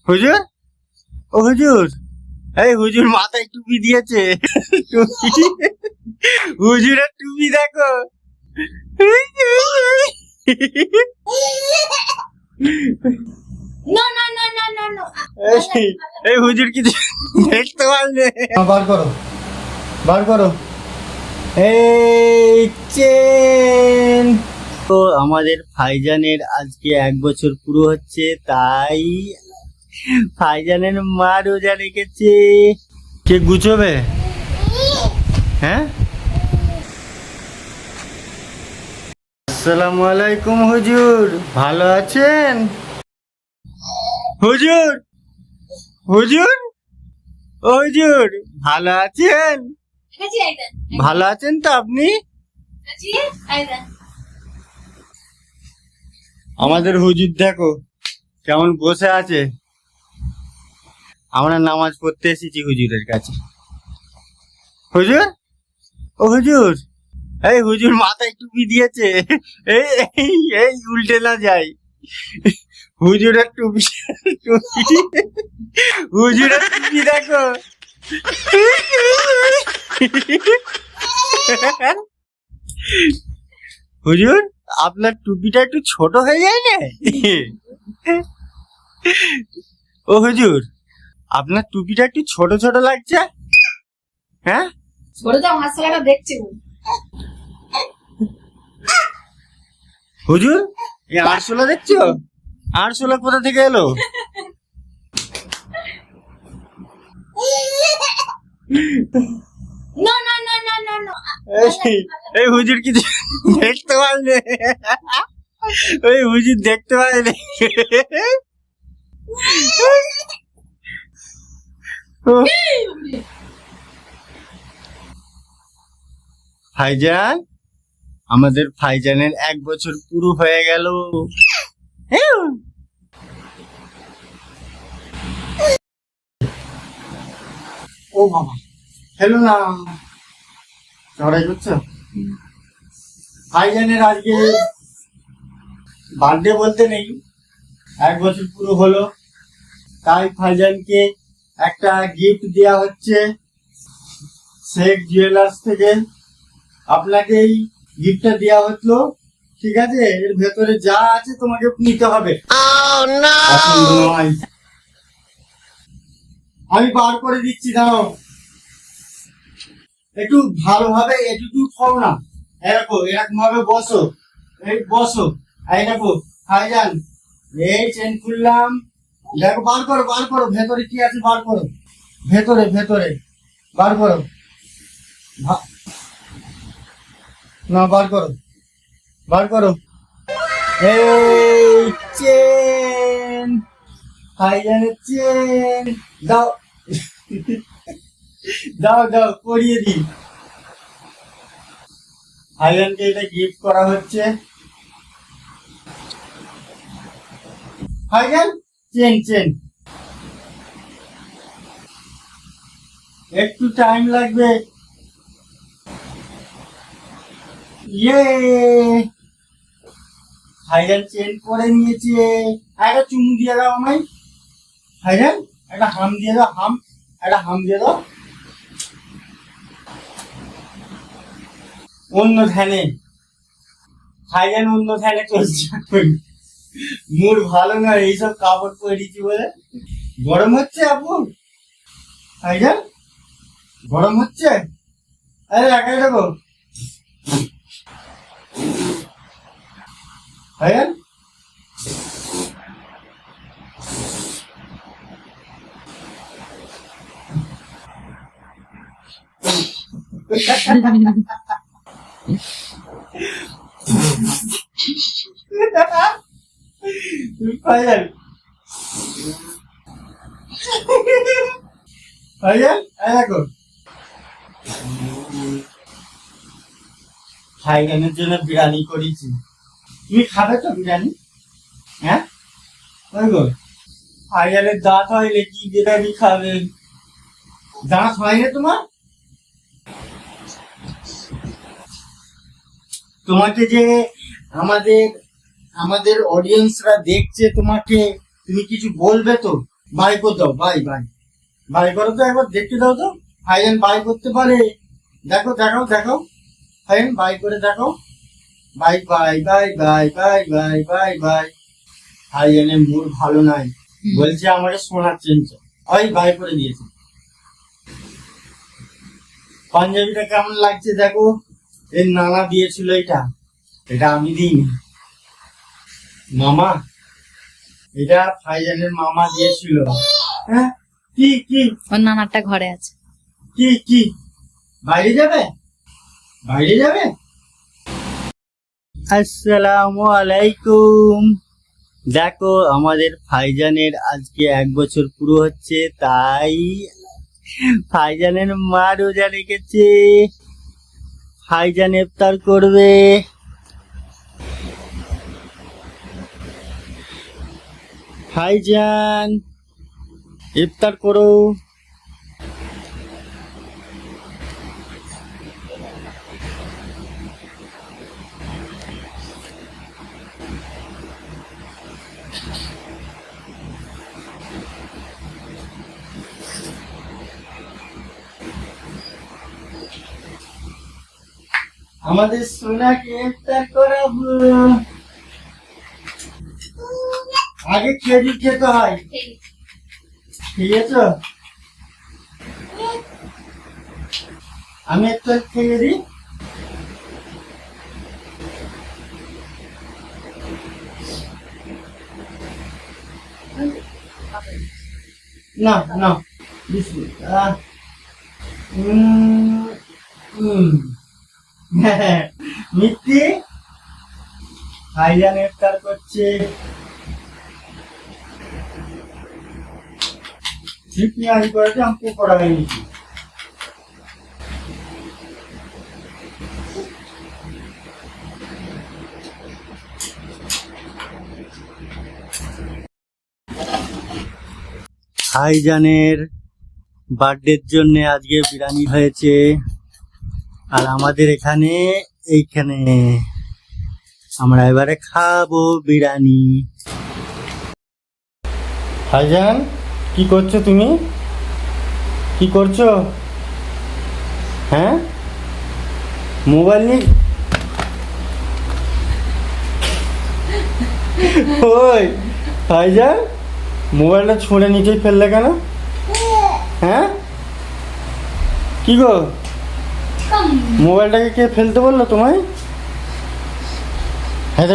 হুজুর, ও হুজুর, এই হুজুর মাথায় টুপি দিয়েছে। টুপি, হুজুরের টুপি দেখো। No, no, no, no, no, no. এই হুজুর কিছু দেখতে পারলে? বার করো, বার করো। এই চেন। তো আমাদের ভাইজানের আজকে 1 বছর পুরো হচ্ছে, তাই ভাইজানের মা রোজা রেখেছে। কে গুছোবে? হ্যাঁ, আসসালামু আলাইকুম হুজুর, ভালো আছেন? হুজুর, হুজুর, ও হুজুর, ভালো আছেন? Kachi Aidan. ভালো আছেন তো আপনি? Kachi Aidan. আমাদের হুজুর দেখো কেমন বসে আছে। আমরা নামাজ পড়তে এসেছি হুজুরের কাছে। হুজুর, ও হুজুর, এই হুজুর মাথায় টুপি দিয়েছে। এই এই এই উল্টে না যায়। হুজুরের টুপি, টুপি, হুজুরের টুপি দেখো। হুজুর, আপনার টুপিটা একটু ছোট হয়ে যায় না? ও হুজুর, আপনার টুপিটা একটু ছোট ছোট লাগছে। হ্যাঁ, ছোট যাও হাসলাটা দেখছি। হুজুর, এই আরশোলা দেখছো? আরশোলা কোথা থেকে এলো? No, no, no, no, no, no. এই হুজুর কিছু দেখতে পারলে? ওই হুজুর দেখতে পারলে? ভাইজান, আমাদের ভাইজানের 1 বছর পুরো হয়ে গেল। ও বাবা, হ্যালো না, চড়াই করছো? ভাইজানের আজকে বার্থডে বলতে নেই, 1 বছর পুরো হলো, তাই ভাইজানকে একটা গিফট দেওয়া হচ্ছে শেখ জুয়েলার্স থেকে। আপনাকে এই গিফটটা দেওয়া হলো, ঠিক আছে? এর ভেতরে যা আছে তোমাকে নিতে হবে। পছন্দ নয়। আমি বার করে দিচ্ছি, দাঁড়াও। একটু ভালোভাবে এটিটিউড হও না। এরকম এরকম ভাবে বসো, এই বসো। এই দেখো ভাইজান, এই চেন খুললাম, দেখো বার করো, বার করো, ভেতরে কি আছে বার করো, ভেতরে ভেতরে বার করো। না, বার করো, বার করো। এই চেন, ভাইজানের চেন, দাও। দাও দাও, পরিয়ে দিই। ভাইজানকে এটা গিফট করা হচ্ছে। ভাইজান, চেন চেন, একটু টাইম লাগবে। ইয়ে, ভাইজান চেন করে নিয়েছে। একটা চুমু দিয়ে দাও আমায়। ভাইজান, একটা হাম দিয়ে দাও, হাম, একটা হাম দিয়ে দাও। অন্য ধ্যানে, ভাইজান অন্য ধ্যানে চলছে। মুড ভালো না, এইসব কাপড় পরেছি বলে। গরম হচ্ছে আপু? ভাইজান, গরম হচ্ছে? আরে একাই দেখো ভাইজান। ভাইজান, ভাইজান, এই দেখো ভাইজানের জন্য বিরিয়ানি করেছি। তুমি খাবে তো বিরিয়ানি? হ্যাঁ, ওই গো, ভাইজানের দাঁত হইলে কি বিরিয়ানি খাবেন? দাঁত হয় না তোমার? তোমাকে যে আমাদের আমাদের অডিয়েন্সরা দেখছে তোমাকে, তুমি কিছু বলবে তো? বাই করে দাও, বাই করো তো, একবার দেখতে দাও তো ভাইজান বাই করতে পারে। দেখো দেখাও দেখাও ভাইজান বাই করে দেখো। Bye bye bye bye bye bye bye bye. ভাইজানের মুড ভালো নাই, বলছে আমাকে সোনার চেন চাই। ওই বাই করে দিয়েছে। পাঞ্জাবিটা কেমন লাগছে দেখো, এর নানা দিয়েছিল এটা, এটা আমি দিইনি। মামা, এটা ভাইজানের মামা দিয়েছিল। হ্যাঁ, কি কি ওর নানারটা ঘরে আছে। কি কি বাইরে যাবে, বাইরে যাবে? আসসালামু আলাইকুম। দেখো আমাদের ভাইজানের আজকে 1 বছর পুরো হচ্ছে, তাই ভাইজানের মা রোজা রেখেছে, ভাইজান ইফতার করবে। ভাইজান ইফতার করো। আমাদের সোনাকে ইফতার করাবো। আগে খেজুর খেতে হয়, ঠিক আছে? আমি একটু খেয়ে দিই। না না, বিসমিল্লাহ। মিথ্যে ভাইজান ইফতার করছে। ঠিক পেঁয়াজ করেছে, আমাকে করা হয়নি। ভাইজানের বার্থডের জন্য আজকে বিরিয়ানি হয়েছে, আর আমাদের এইখানে আমরা এবারে খাবো বিরিয়ানি। ভাইজান কি করছো তুমি, কি করছো? হ্যাঁ, মোবাইল নিয়ে ওই ভাইজান মোবাইলটা ছুঁড়ে নিচেই ফেললে কেন? হ্যাঁ, কি গো, মোবাইলটাকে কে ফেলতে বললো তোমায়?